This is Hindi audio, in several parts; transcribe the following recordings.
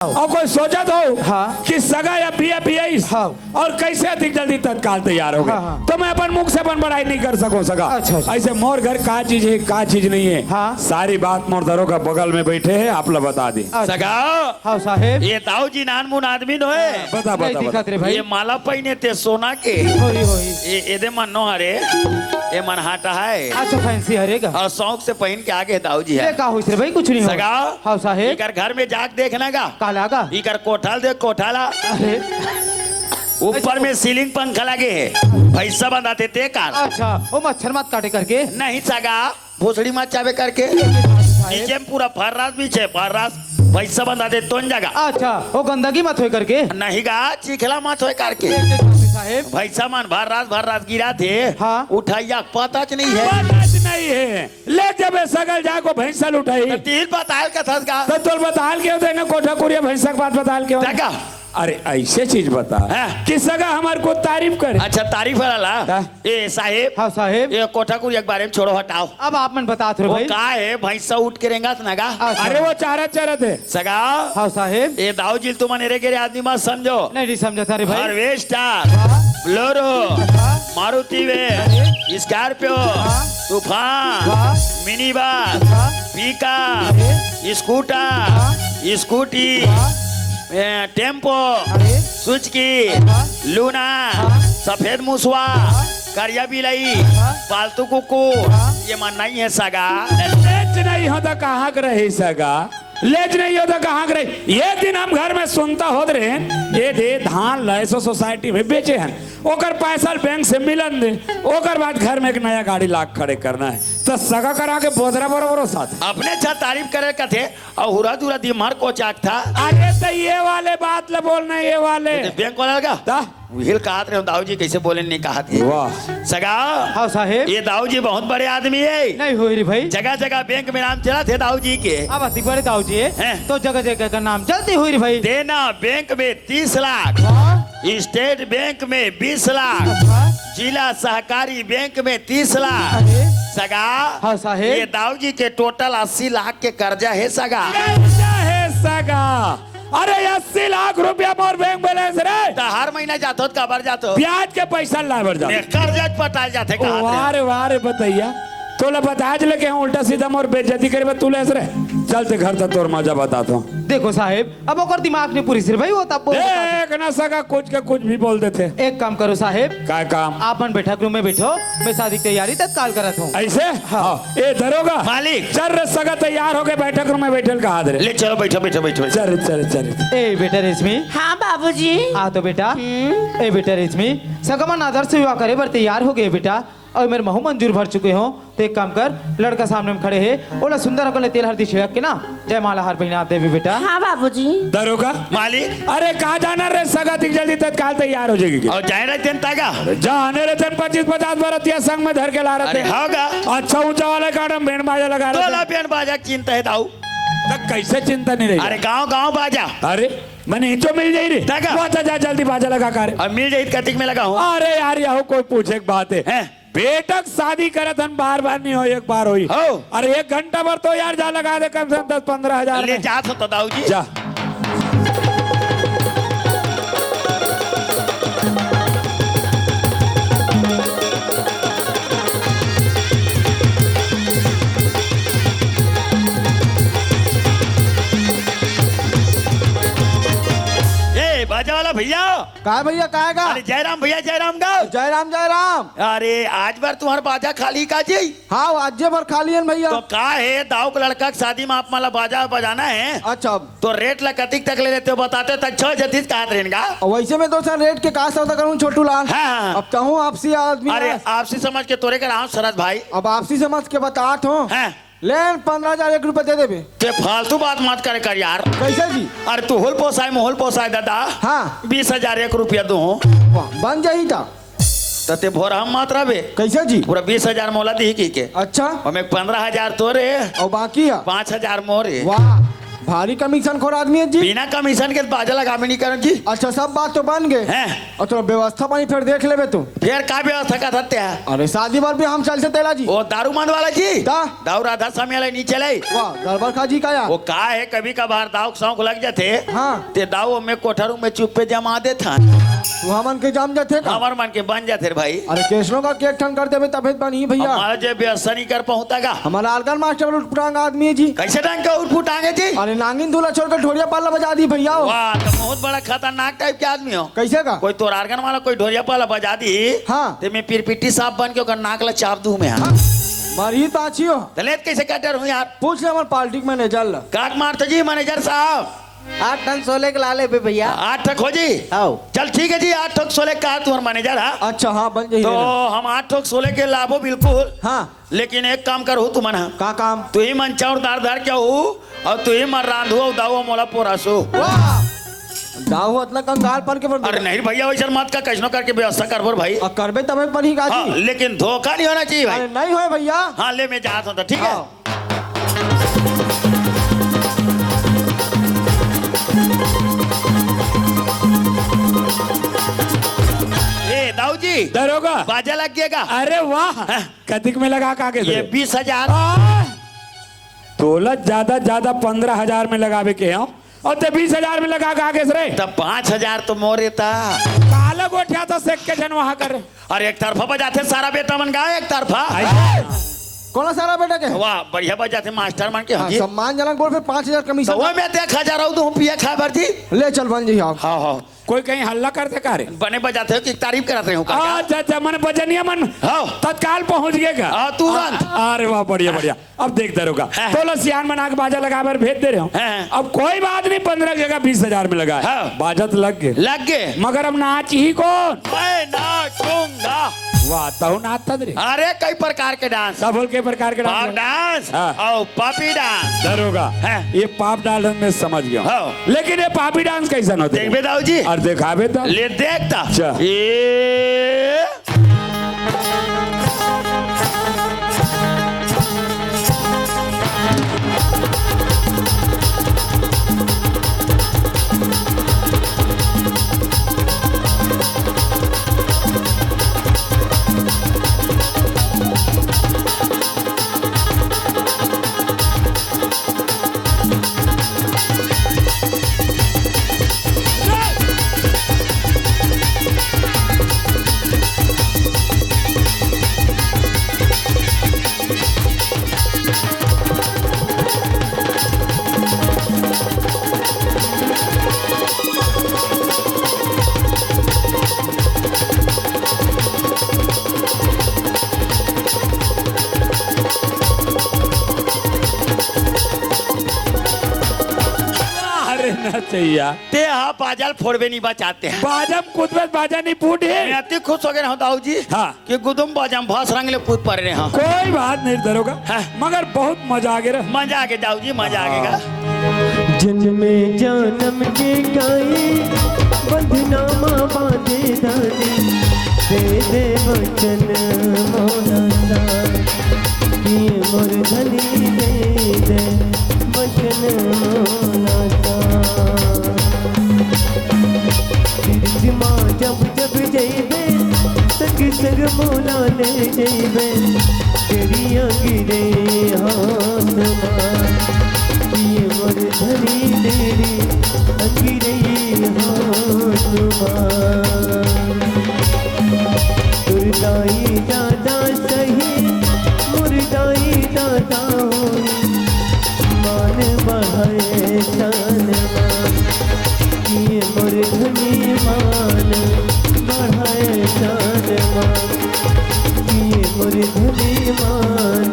और कोई सोचा तो हाँ। कि सगा या पिया पिया हाँ। और कैसे अधिक जल्दी तत्काल तैयार हो गए। हाँ। तो मैं अपन मुख से अपन बड़ाई नहीं कर सकूं सगा। अच्छा। ऐसे मोर घर का चीज है का चीज नहीं है। हाँ। सारी बात मोर दरों का बगल में बैठे हैं, आप लोग बता दी। सगा हाँ साहेब ये ताऊ जी नान मुन आदमी नो है। बता नहीं बता, दिखत बता। रे भाई। ये माला पहिने ते सोना के होई होई। ये एदे मन नो हरे ये मन हाटा है अच्छा फैंसी हरेगा। और शौक से पहन के आगे ताऊ जी ये है। का होई रे भाई कुछ नहीं हो। सगा हाँ साहेब इकर घर में जाके देखना गा काला का। इकर कोठाल देख कोठाला अरे ऊपर में सीलिंग पंखा लगे है पैसा बंधाते ते कार अच्छा वो मच्छर मत काटे करके। नहीं सगा भोसड़ी मत चावे करके साहेब। नीचे में पूरा फर्रास भी है फर्रास पैसा बंधाते तो जगह अच्छा वो गंदगी मत होई करके। नहीं गा चिखला मत होए करके साहेब पैसा मान भर रात गिरा थे। हाँ। उठाइया पता च नहीं है बात नहीं है ले जब सगल जाको भैंसा लुटाई तीन बताल का थस का तो तुल बताल के देंगे कोठा कुरिया भैंसा के बात बताल के जगह अरे ऐसे चीज बता हाँ। कि सगा हमारे को तारीफ करे। अच्छा तारीफ वाला हाँ। ए साहेब हाँ साहेब ये कोठा को एक बारे में छोड़ो हटाओ। अब आप मन बता थे वो भाई। का है भैंसा उठ के रहेगा नगा अच्छा। अरे वो चारत चरत है। सगा हाँ साहेब ये दाऊ जी तुम मेरे गिरे आदमी मत समझो नहीं समझा था रे भाई। हार्वेस्टर ब्लोरो मारुति वे स्कॉर्पियो तूफान वाह। मिनी बस वाह। पिकअप स्कूटर स्कूटी टेम्पो अरे सुजुकी लूना सफेद मुसवा करिया बिलाई पालतू कुकुर ये मन नहीं है सगा लेज नहीं होता कहाँ के रही सगा लेज नहीं होता कहाँ के रही। ये दिन हम घर में सुनता होत रहे ये दे धान लैसो सोसाइटी में बेचे हैं ओकर पैसा बैंक से मिलन दे ओकर बाद घर में एक नया गाड़ी लाख खड़े करना है तो सगा करा के बोधरा बरोबर साथ अपने अच्छा तारीफ करे का थे और हुरा दूरा दिमाग को चाक था। अरे तो ये वाले बात ले बोलना ये वाले बैंक वाला लगा ता? हिल कहा रहे दाऊ जी कैसे बोले नहीं कहा थे वाह सगा हाँ साहेब ये दाऊ जी बहुत बड़े आदमी है। नहीं हुई रे भाई। जगह जगह बैंक में नाम चला थे दाऊ जी के अब अति बड़े ताऊ जी हैं? तो जगह जगह का नाम चलती हुई रे भाई। देना बैंक में 30 लाख वाह। स्टेट बैंक में 20 लाख अच्छा। जिला सहकारी बैंक में 30 लाख अरे सगा हाँ साहेब। ये दाऊ जी के टोटल 80 लाख के कर्जा है सगा। कर्जा है सगा। अरे 80 लाख रुपया मोर बैंक बैलेंस रे तो हर महीना जातो तो कबर जातो ब्याज के पैसा लावर जा कर्जा पटाल जाते कहा वारे वारे बताइया तोला बता लेके हम उल्टा सीधा मोर बेइज्जती करे तू ले रे चलते घर तक तोर मजा बताता हूँ। देखो साहेब अब ओकर दिमाग नहीं पूरी सिर भाई वो तब एक ना सका कुछ का कुछ भी बोल देते। एक काम करो साहेब क्या काम आप मन बैठक रूम में बैठो मैं शादी की तैयारी तत्काल करत हूँ। ऐसे हाँ। ए धरोगा मालिक। चल रे सगा तैयार हो गए बैठक रूम में बैठल कहा दे ले चलो बैठो बैठो बैठो चल चल चल ए बेटा रेशमी हाँ बाबूजी। आ तो बेटा ए बेटा रेशमी सगमन आदर्श से विवाह करे बर तैयार हो गए बेटा और मेरे महू मंजूर भर चुके हो तो एक काम कर लड़का सामने में खड़े है ओला सुंदर अकल तेल हल्दी छिड़क के ना जयमाला हार पहना देवी बेटा। हाँ बाबूजी। दरोगा मालिक अरे कहा जाना रे सगा दिख जल्दी तत्काल तैयार हो जाएगी और जाए रहते तागा जाने रहते 25-50 बरतिया संग में धर के ला अरे रहे होगा अच्छा ऊंचा वाले काटम बैंड बाजा लगा तो रहे लापियन बाजा की चिंता है दाऊ तक कैसे चिंता नहीं रही। अरे गांव गांव बाजा अरे मैंने इंचो मिल जाई रे ताका। वो अच्छा जा जल्दी बाजा लगा कर। और मिल जाए कतिक में लगा हूँ अरे यार यहो कोई पूछे एक बात है हैं? बेटक शादी करे तन बार बार नहीं हो एक बार हुई हो। अरे 1 घंटा भर तो यार जा लगा दे कम से कम 10-15 हजार ले में। जात हो तो दाऊ जी जा ए बाजा वाला भैया काय भैया काय का अरे जयराम भैया जयराम गाओ जय राम जय राम। अरे आज बार तुम्हारा बाजा खाली का जी हाँ आज भर खाली है भैया। तो का है दाऊ के लड़का की शादी में आप माला बाजा बजाना है अच्छा तो रेट ला कतिक तक ले लेते हो बताते तक 6 जतीस कहा रहेगा। वैसे में तो सर रेट के का सौदा करूँ छोटू लाल। हाँ। अब चाहूँ आपसी आदमी अरे आपसी समझ के तोरे कर शरद भाई अब आपसी समझ के बतात हूँ हैं लेन 15,001 रुपए दे देबे। ते फालतू बात मत करे कर यार। कैसे जी? अरे तू होल पोसाए मोहल पोसाए दादा हाँ 20,001 रुपया दो वाह बन जाही था। तो ते भोर हम मत रहे कैसे जी? पूरा 20,000 मोला दी की के अच्छा और मैं 15,000 तोरे और बाकी है 5,000 मोरे वाह भारी कमीशन खोर आदमी है जी। बिना कमीशन के बाजा लगा में नहीं करन जी। अच्छा सब बात तो बन गए हैं? और तो व्यवस्था पानी फिर देख लेबे तुम। फिर का व्यवस्था का थते है? अरे शादी बार भी हम चल से तेला जी। वो दारू मंद वाला जी दा? दाऊ राधा स्वामी वाला नीचे ले। वाह गड़बड़ खा जी का यार। वो का है कभी कभार दाऊ शौक लग जाते हाँ। ते दाऊ में कोठरू में चुप पे जमा दे था तू हमन के जाम जाते का। हमार मन के बन जाते रे भाई। अरे केसनो का केक ठन कर देबे तबे बनी भैया। हमारा जे व्यवस्था नहीं कर पहुंचागा। हमारा अलगन मास्टर उठपुटांग आदमी है जी। कैसे ढंग का उठ आगे जी? अरे नागिन दूल्हा छोड़ कर ढोरिया पाला बजा दी भैया। वाह तो बहुत बड़ा खतरनाक टाइप के आदमी हो। कैसे का? कोई तोर आर्गन वाला कोई ढोलिया पाला बजा दी हाँ। ते मैं पिरपिट्टी साहब बन के ओकर नाक ला चाप दूं मैं। हां मारी तो अच्छी हो। तलेत कैसे कटर हूं यार? पूछ ले हमारे पार्टी मैनेजर ला। काट मारते जी मैनेजर साहब। 8 टन सोले के लाले बे भैया। 8 ठक हो जी। आओ। चल ठीक है जी 8 ठक 16 का तुम्हारा मैनेजर है। अच्छा हाँ बन जाइए। तो हम 8 ठक 16 के लाभो बिल्कुल। हाँ लेकिन एक काम करो तुम ना का काम। तू ही मन चाउर दार दार क्या हो और तू ही मर रांधो दाओ मोला पोरासो। वाह दाऊ अतला कंगाल पर के पर। अरे नहीं भैया वैसा मत का कैसनो करके व्यवस्था करबो भाई। और करबे तबे बनी का हाँ, जी। लेकिन धोखा नहीं होना चाहिए भाई। अरे नहीं होए भैया। हाँ ले मैं जाता हूँ तो ठीक है। हाँ। ए दाऊ जी दरोगा बाजा लग गएगा। अरे वाह हाँ। कतिक में लगा के आगे ये 20,000 तोला ज्यादा 15,000 में लगावे के हो और ते 20,000 में लगा के आगे से रे तब 5,000 तो मोरे था। काला गोठिया तो सेक के जन वहां कर और एक तरफा बजाते सारा बेटा मन गाए एक तरफा। कौन सारा बेटा के। वाह बढ़िया बजाते मास्टर मन के हाँ, जी। सम्मान जनक बोल पे 5,000 तो कमीशन। वो मैं 1,000 रहूं तो हम पिया खा भर जी। ले चल बन जी आप। हाँ हाँ कोई कहीं हल्ला करते का रे बने बजाते हो कि तारीफ कराते हो का? अच्छा मन बजनिया मन हाँ। तत्काल पहुंच गएगा हाँ, तुरंत। अरे वाह बढ़िया बढ़िया अब देख दरोगा हाँ। तो लो सियान बना के बाजा लगा कर भेज दे रहे हो हाँ। अब कोई बात नहीं 15 की जगह 20,000 में लगा है हाँ। बाजा तो लग गए लग गए। मगर अब नाच ही कौन मैं नाचूंगा। वाह तहु नाचता रे अरे कई प्रकार के डांस। सब बोल के प्रकार के पाप डांस डांस हाँ। और पापी डांस। दरोगा हाँ। ये पाप डांस में समझ गया हाँ। लेकिन ये पापी डांस कैसा होते देखबे दाऊ जी और दिखावे तो ले देखता अच्छा। ये अरे ना चाहिए ते हाँ बाजाल फोड़वे नहीं बचाते हैं। बाजम कुदबत बाजा नहीं फूटे मैं अति खुश हो गए हूँ दाऊ जी हाँ। कि गुदुम बाजाम भास रंग ले कूद पड़ रहे हैं। कोई बात नहीं दरोगा हाँ। मगर बहुत मजा आ गया मजा आ गया दाऊ जी मजा आ गया। जन्मे जन्म के गाए बंधनामा बांधे दानी दे दे वचन मौला सा ये मोर धनी दे दे वचन मौला सा तिरजमा जब जब जइबे सग सग मौला ले जइबे तेरिया गिरे हाथ ये मोर धनी तेरी अंगिरई मुर्दाई दादा सही मुर्दाई दादा मान बढ़ाए शान ये मोर धनी मान बढ़ाए शान ये मोर धनी मान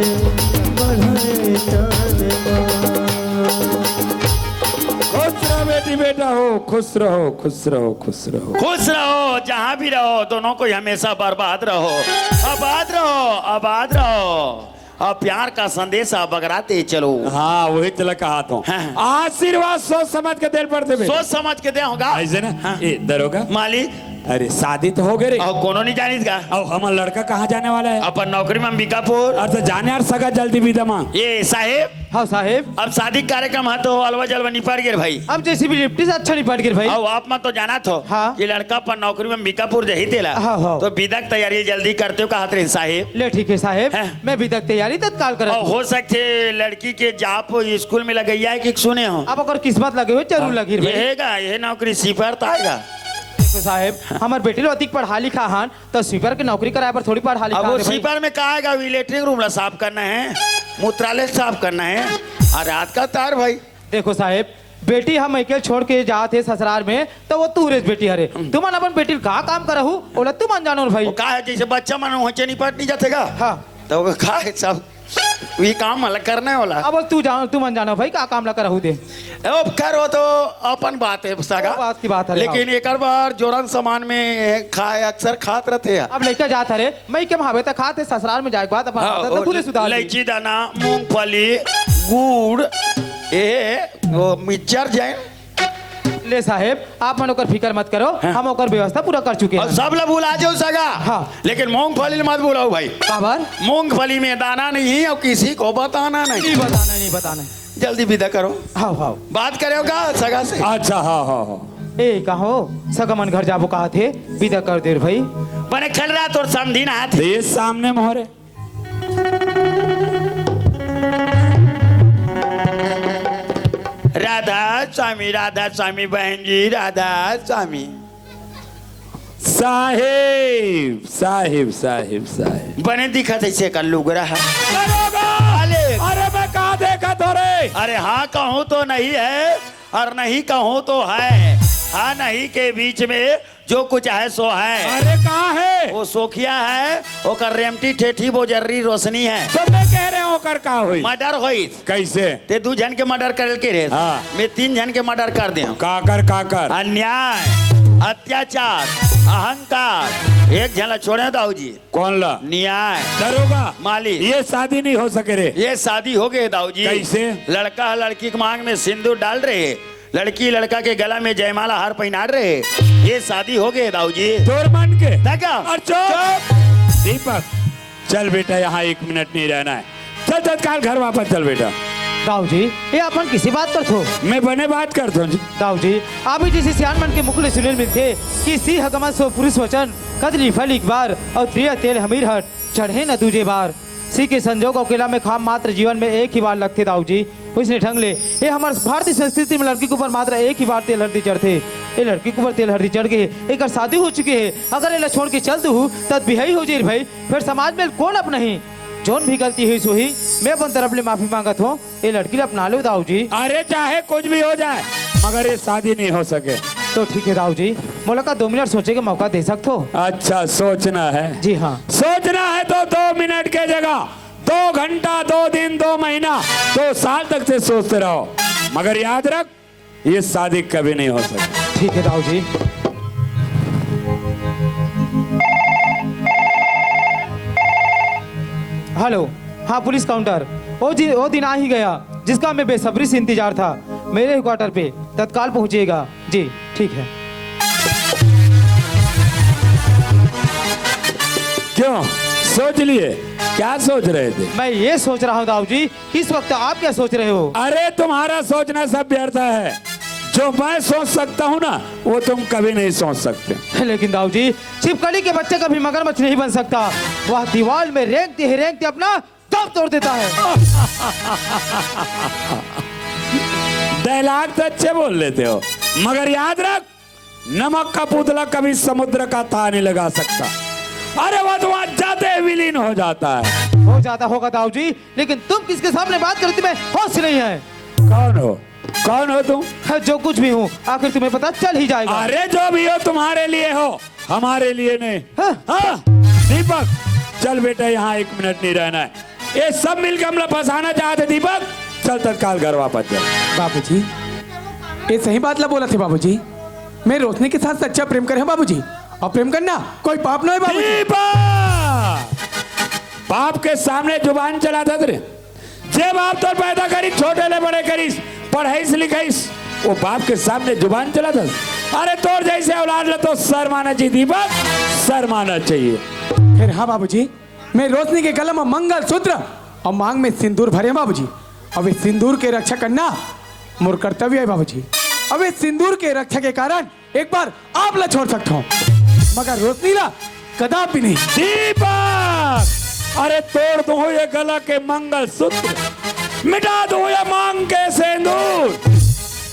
बढ़ाए शान खुश रहो बेटी बेटा हो खुश रहो खुश रहो खुश रहो खुश रहो जहाँ भी रहो दोनों को हमेशा बर्बाद रहो आबाद रहो आबाद रहो और प्यार का संदेश आप बगराते चलो। हाँ वही चला कहा तो हाँ। आशीर्वाद सोच समझ के दिल पर देवे सोच समझ के दे होगा ऐसे ना हाँ। ए दरोगा मालिक अरे शादी तो हो गई रे और कोनो नहीं जानिस का अब हमारा लड़का कहाँ जाने वाला है अपन नौकरी में अंबिकापुर और तो जाने यार सगा जल्दी विदा मांग ये साहेब हाँ साहेब। अब शादी कार्यक्रम है तो अलवा जलवा निपट गए भाई। अब जैसे भी लिप्टी से अच्छा नहीं पट गिर भाई। अब आप मत तो जाना थो हाँ। कि लड़का पर नौकरी में बीकापुर जही तेला हाँ, हाँ। तो विदक तैयारी जल्दी करते हो कहा थे साहेब। ले ठीक है साहेब, हैं? मैं भी तक तैयारी तत्काल कर। और हो सकते लड़की के जाप स्कूल में लगैया है कि सुने हो अब अगर किस्मत लगे हुए जरूर लगी भाई। यहेगा ये नौकरी सिपर तो आएगा। देखो साहेब, हमार बेटी लो अधिक पढ़ा लिखा हन तो स्वीपर की नौकरी कराए पर थोड़ी पढ़ा लिखा अब वो है भाई। सिपर में कहा आएगा इलेक्ट्रिक रूम ला साफ करना है, मूत्रालय साफ करना है और रात का तार भाई। देखो साहेब, बेटी हम अकेले छोड़ के जाते ससुराल में तो वो तू रे बेटी हरे तुम अपन बेटी का काम करहु ओला तुम अनजानो भाई। वो कहा है जैसे बच्चा मन होचे निपट नहीं जातेगा हाँ। तो वो कहा है सब ये काम अलग करने वाला। अब तू जानो तुम अनजानो भाई का काम ला करहु दे। अब करो तो अपन बात है सगा, वो बात की बात है, लेकिन एक बार जोरन सामान में खाए अक्सर खात रहते हैं। अब लेके जात हरे मैं के भावे तक खाते ससुराल में जाए के बाद अपन तो पूरे सुधार ली। इलायची दाना, मूंगफली, गुड़, ये वो मिक्सचर जैन ले साहेब, आप मन ओकर फिकर मत करो, हम ओकर व्यवस्था पूरा कर चुके और हैं। सब लोग भुला जाओ सगा। हाँ। लेकिन मूंगफली मत भुलाओ भाई। खबर मूंगफली में दाना नहीं और किसी को बताना नहीं। नहीं बताना। जल्दी विदा करो, हाँ हाँ। बात करोगा सगा से। अच्छा हाँ हाँ हाँ। ए कहो सगमन घर जाबो कहा थे विदा कर दे भाई। बने खल रहा तो समझी ना हाथ। ये सामने मोहरे राधा स्वामी बहन जी, राधा स्वामी। साहिब साहिब साहिब साहिब बने दिखा ऐसे कर लुगरा है। अरे मैं कहा देखा तो रे। अरे हाँ कहूँ तो नहीं है और नहीं कहूँ तो है। हाँ नहीं के बीच में जो कुछ है सो है। अरे कहाँ है वो सोखिया है, वो कर रेमटी ठेठी वो जर्री रोशनी है। तो मैं कह रहे हो कर कहा हुई मर्डर होई कैसे ते 2 जन के मर्डर कर के रे। हाँ। मैं 3 जन के मर्डर कर दे। काकर अन्याय, अत्याचार, अहंकार, एक झला छोड़े दाऊ जी। कौन ला न्याय, दरोगा मालिक। ये शादी नहीं हो सके रे। ये शादी हो गए दाऊ जी। कैसे? लड़का लड़की के मांग में सिंदूर डाल रहे, लड़की लड़का के गला में जयमाला हार पहना रहे। ये शादी हो गए दाऊ जी। तोर मन के देखा? और चुप दीपक, चल बेटा यहाँ 1 मिनट नहीं रहना है। चल तत्काल घर वापस चल बेटा। दाऊ जी ये अपन किसी बात कर थो। मैं बने बात करता हूँ जी। दाऊ जी आप ही जैसे सियान मन के मुकुल सुनील मिलते कि सी हकमत सो पुरुष वचन कदली फल एक बार और प्रिय तेल हमीर हट चढ़े न दूजे बार। सी के संजोग अकेला में खाम मात्र जीवन में एक ही बार लगते दाऊ जी। उसने ढंग ले ये हमारे भारतीय संस्कृति में लड़की के ऊपर मात्र एक ही बार तेल हल्दी चढ़ते। ये लड़की के ऊपर तेल हल्दी चढ़ गए, एक शादी हो चुकी है। अगर ये छोड़ के चल दू तब बिहाई हो जाए भाई, फिर समाज में कौन अपना ही जोन भी गलती हुई सो ही मैं अपन तरफ ले माफी मांगत हूँ। ये लड़की अपना लो दाऊ जी। अरे चाहे कुछ भी हो जाए मगर ये शादी नहीं हो सके। तो ठीक है दाऊ जी, मुलाका 2 मिनट सोचे के मौका दे सकते हो। अच्छा सोचना है। जी हाँ। सोचना है तो 2 मिनट के जगह 2 घंटा 2 दिन 2 महीना 2 साल तक से सोचते रहो, मगर याद रख ये शादी कभी नहीं हो सकती। ठीक है दाऊ जी। हेलो, हाँ पुलिस काउंटर। वो दिन आ ही गया जिसका मैं बेसब्री से इंतजार था। मेरे क्वार्टर पे तत्काल पहुंचिएगा। जी ठीक है। क्यों सोच लिए? क्या सोच रहे थे? मैं ये सोच रहा हूँ दाऊ जी, इस वक्त आप क्या सोच रहे हो? अरे तुम्हारा सोचना सब व्यर्थ है। जो मैं सोच सकता हूँ ना वो तुम कभी नहीं सोच सकते। लेकिन दाऊ जी छिपकली के बच्चे कभी मगरमच्छ नहीं बन सकता। वह दीवार में रेंगते अपना दम तोड़ देता है। डायलॉग तो अच्छे बोल लेते हो, मगर याद रख नमक का पुतला कभी समुद्र का तार नहीं लगा सकता। अरे वो तो वहां जाते विलीन हो जाता है। हो जाता होगा दाऊ जी, लेकिन तुम किसके सामने बात करती में होश नहीं है। कौन हो? कौन हो तुम? जो कुछ भी हूँ आखिर तुम्हें पता चल ही जाएगा। अरे जो भी हो तुम्हारे लिए हो, हमारे लिए नहीं। हाँ। हाँ दीपक चल बेटा, यहाँ 1 मिनट नहीं रहना है। ये सब मिलकर हम लोग फंसाना चाहते। दीपक चल तत्काल घर वापस चल। बाबूजी ये सही बात ला बोला थे बाबूजी। मैं रोशनी के साथ सच्चा प्रेम करे बाबूजी, और प्रेम करना कोई पाप नहीं है बाबूजी। दीपक बाप के सामने जुबान चलाता थे। जे बाप तो पैदा करी छोटे ले बड़े करीस पढ़ाईस लिखाईस, वो बाप के सामने जुबान चलाता। अरे तोर जैसे औलाद ले तो सर माना चाहिए दीपक, सर माना चाहिए। फिर हाँ बाबूजी, मैं रोशनी के गले में मंगल सूत्र और मांग में सिंदूर भरे बाबूजी, अब इस सिंदूर के रक्षा करना मोर कर्तव्य है बाबूजी। अब इस सिंदूर के रक्षा के कारण एक बार आप ला छोड़ सकता हूँ, मगर रोशनी ला कदापि नहीं। दीपक, अरे तोड़ दो ये गला के मंगल सूत्र, मिटा दो ये मांग के सिंदूर।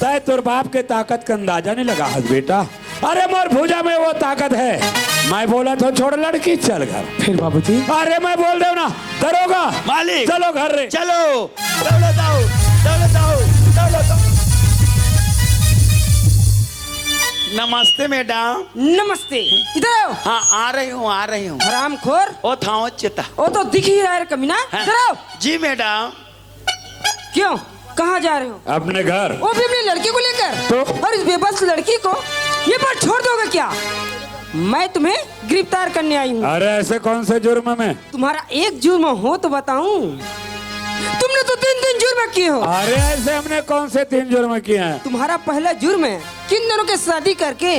तय तुर बाप के ताकत का अंदाजा नहीं लगा हस बेटा। अरे मोर भुजा में वो ताकत है। मैं बोला तो छोड़ लड़की चल घर। फिर बाबूजी अरे मैं बोल दे ना दरोगा मालिक। चलो घर रे। चलो दौलत आओ, दौलत आओ, दौलत आओ। नमस्ते मैडम। नमस्ते, इधर आओ। हाँ आ रही हूँ, आ रही हूँ। हरामखोर, ओ थाओ चिता। वो तो दिख ही रहा है कमीना। हाँ। इधर आओ। जी मैडम। क्यों, कहाँ जा रहे हो? अपने घर। वो भी अपनी लड़की को लेकर? तो? और इस बेबस लड़की को ये बात छोड़ दोगे क्या? मैं तुम्हें गिरफ्तार करने आई हूँ। अरे ऐसे कौन से जुर्म में? तुम्हारा एक जुर्म हो तो बताऊं। तुमने तो 3 जुर्म किए हो। अरे ऐसे हमने कौन से 3 जुर्म किए हैं? तुम्हारा पहला जुर्म है किन दोनों के शादी करके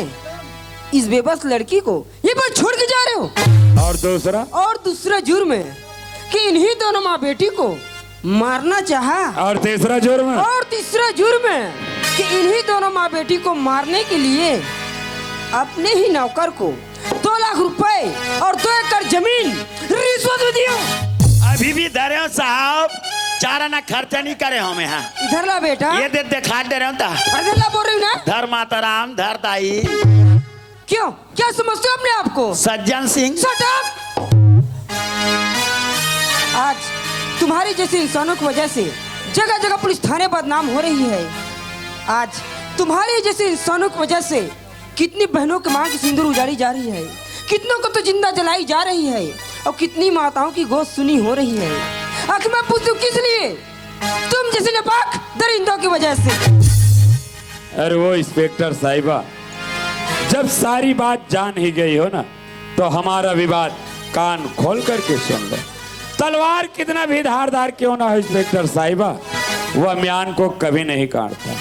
इस बेबस लड़की को ये बात छोड़ के जा रहे हो। और दूसरा? और दूसरा जुर्म है कि इन्हीं दोनों माँ बेटी को मारना चाहा। और तीसरा जुर्म? और तीसरा जुर्म है कि इन्हीं दोनों माँ बेटी को मारने के लिए अपने ही नौकर को 2 लाख रुपए और 2 एकड़ जमीन रिश्वत में दियो। अभी भी धरे हो साहब, 4 आना खर्चा नहीं करे हमें। यहाँ इधर ला बेटा। ये दे दिखा दे रहे हो ता। इधर ला बोल रही हूँ ना। धर माता राम, धर दाई। क्यों, क्या समझते हो अपने आप को? सज्जन सिंह। Shut up! आज तुम्हारी जैसे इंसानों की वजह से जगह जगह पुलिस थाने बदनाम हो रही है। आज तुम्हारी जैसे इंसानों की वजह से कितनी बहनों की मां की सिंदूर उजाड़ी जा रही है, कितनों को तो जिंदा जलाई जा रही है और कितनी माताओं की गोद सुनी हो रही है। आखिर मैं पूछूं किस लिए? तुम जैसे नापाक दरिंदों की वजह से। अरे वो इंस्पेक्टर साहिबा, जब सारी बात जान ही गई हो ना तो हमारा विवाद कान खोल करके सुन लो। तलवार कितना भी धारदार क्यों ना हो इंस्पेक्टर साहिबा, वह म्यान को कभी नहीं काटता,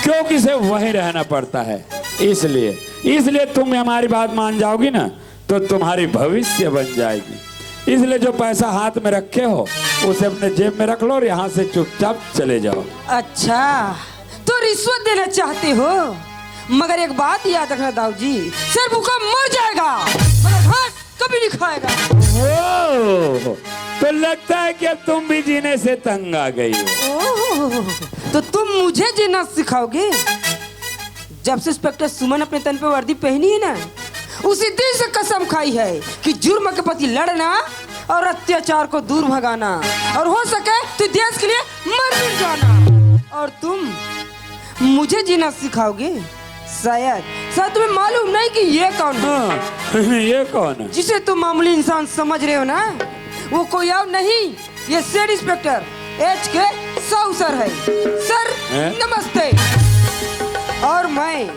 क्योंकि इसे वहीं रहना पड़ता है। इसलिए तुम हमारी बात मान जाओगी ना तो तुम्हारी भविष्य बन जाएगी। इसलिए जो पैसा हाथ में रखे हो उसे अपने जेब में रख लो और यहाँ से चुपचाप चले जाओ। अच्छा, तो रिश्वत देना चाहते हो, मगर एक बात याद रखना दाऊ जी, सिर भूखा मर जाएगा मगर घास कभी नहीं खाएगा। ओह, तो लगता है कि अब तुम भी जीने से तंग आ गई हो। ओह, तो तुम मुझे जीना सिखाओगे? जब से इंस्पेक्टर सुमन अपने तन पे वर्दी पहनी है ना, उसी दिन से कसम खाई है कि जुर्म के प्रति लड़ना और अत्याचार को दूर भगाना और हो सके तो देश के लिए मर मिट जाना। और तुम मुझे जीना सिखाओगे? शायद तुम्हें मालूम नहीं कि ये कौन है। हाँ, ये कौन है? जिसे तुम मामूली इंसान समझ रहे हो ना, वो कोई और नहीं, ये said inspector HK Sahu sir है। सर नमस्ते। और मैं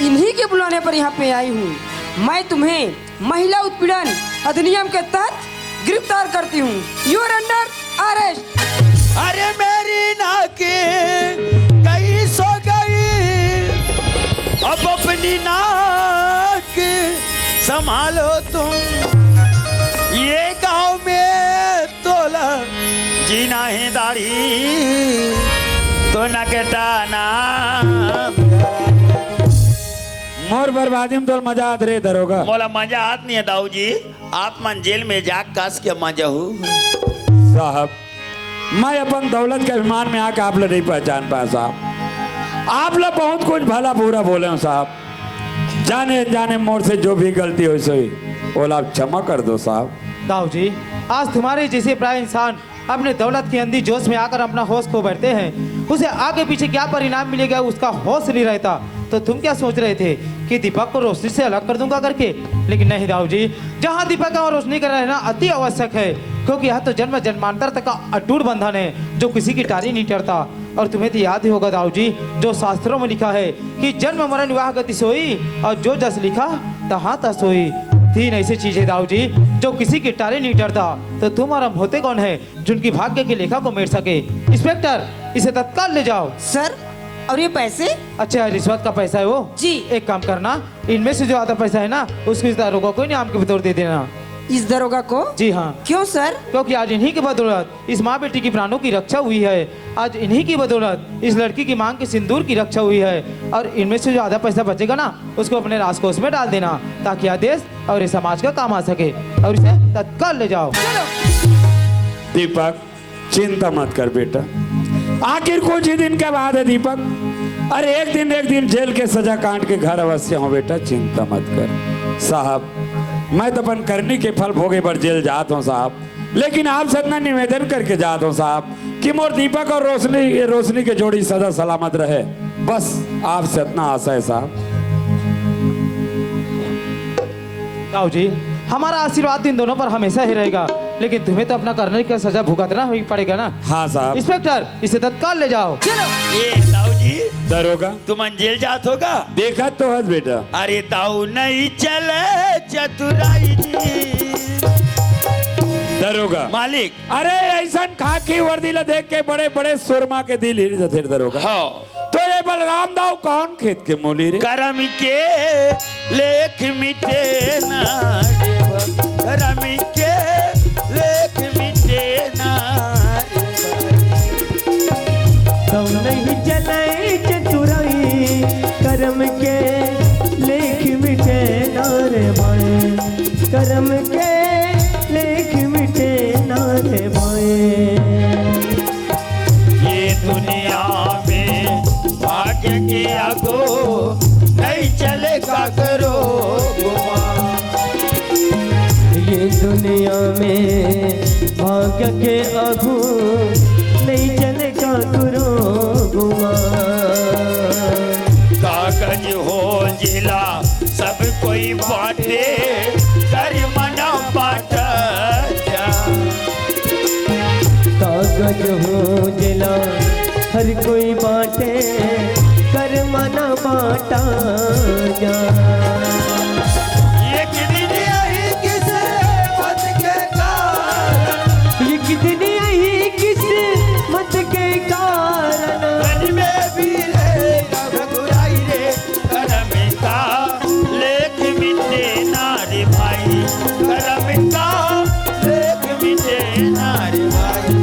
इन्हीं के बुलाने पर यहाँ पे आई हूँ। मैं तुम्हें महिला उत्पीड़न अधिनियम के तहत गिरफ्तार करती हूँ। You are under arrest. अरे मेरी नाके गई सो गई, अब अपनी नाक संभालो तुम। ये गांव में तोला जीना है दाढ़ी तो न कटाना। मोर बर्बादी में तो मजा आत रे दरोगा। मोला मजा आत नहीं है दाऊ जी, आप मन जेल में जाग कस के मजा हो। साहब, मैं अपन दौलत के अभिमान में आके आप लोग नहीं पहचान पाया साहब। आप लोग बहुत कुछ भला बुरा बोले हो साहब। जाने जाने मोर से जो भी गलती हो सोई बोला आप क्षमा कर दो साहब। दाऊ जी, आज तुम्हारे जैसे प्राय इंसान अपने दौलत के अंधी जोश में आकर अपना होश खो बैठते हैं, उसे आगे पीछे क्या परिणाम मिलेगा उसका होश नहीं रहता। तो तुम क्या सोच रहे थे कि दीपक को रोशनी से अलग कर दूंगा करके? लेकिन नहीं दाऊ जी, जहाँ दीपक का रोशनी का रहना अति आवश्यक है, क्योंकि यह तो जन्म जन्मांतर तक का अटूट बंधन है जो किसी की टारी नहीं टरता। और तुम्हें तो याद ही होगा दाऊ जी, जो शास्त्रों में लिखा है कि जन्म मरण विवाह गति सोई और जो जस लिखा तहाँ तस सोई। 3 ऐसी चीजें दाऊ जी जो किसी की टारे नहीं टरता। तो तुम और हम होते कौन है जिनकी भाग्य की लेखा को मेट सके? इंस्पेक्टर, इसे तत्काल ले जाओ। सर, और ये पैसे? अच्छा, रिश्वत का पैसा है वो जी। एक काम करना, इनमें से जो आधा पैसा है ना उसकी दारोगा को इनाम के बतौर दे देना। इस दरोगा को? जी हाँ, क्यों सर? क्योंकि आज इन्हीं की बदौलत इस माँ बेटी की प्राणों की रक्षा हुई है। आज इन्हीं की बदौलत इस लड़की की मांग के सिंदूर की रक्षा हुई है। और इनमें से जो आधा पैसा बचेगा ना, उसको अपने राजकोष में डाल देना, ताकि यह देश और इस समाज का काम आ सके। और इसे तत्काल ले जाओ। दीपक चिंता मत कर बेटा, आखिर कुछ ही दिन के बाद है दीपक। अरे एक दिन जेल के सजा काट के घर अवश्य हो बेटा, चिंता मत कर। साहब मैं तो अपन करनी के फल भोगे पर जेल जात हूँ साहब, लेकिन आपसे इतना निवेदन करके जात हूँ साहब कि मोर दीपक और रोशनी के जोड़ी सदा सलामत रहे, बस आपसे इतना आशा है साहब। ताऊ जी, हमारा आशीर्वाद इन दोनों पर हमेशा ही रहेगा, लेकिन तुम्हें तो अपना करने की सजा भुगतना ही पड़ेगा ना। हाँ साहब। इंस्पेक्टर, इसे तत्काल ले जाओ। ये ताऊ जी दरोगा तुम जेल जात होगा? देखा तो है बेटा। अरे ताऊ नहीं चले चतुराई जी। दरोगा मालिक। अरे ऐसा खाकी वर्दी ला देख के बड़े बड़े सुरमा के दिल हिल जाते दरोगा। हाँ तो ये बलराम दाऊ कौन खेत के मोली रे? करम के लेख मिटे ना देवा, करम के लेख मिटे ना तब नहीं चले चतुराई, कर्म के लेख मिटे नारे भाई, कर्म के लेख मिटे नारे भाई। ये दुनिया में भाग्य के आगो नहीं चलेगा करो गुमा। ये दुनिया में भाग्य के आगू नहीं चलेगा करो गुमा। कागज हो जिला सब कोई बांटे, कर मना बांटा जा। कागज हो जिला हर कोई बांटे, कर मना बांटा जा। एक दिन आई किस मत के कारण, ये कितनी आई किस मत के कारण, मन में भी ले घबराई रे, करम का लेख मिटे ना रे भाई, करम का लेख मिटे ना रे भाई।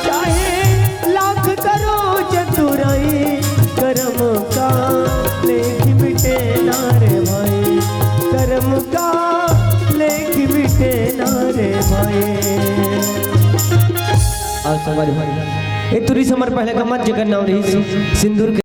चाहे लाख करो चतुराई, कर्म का लेख मिटे ना रे भाई, कर्म का लेख मिटे ना रे भाई। आज हमारे भाई एक तुरी समर पहले का मत जगन नाम रही सिंदूर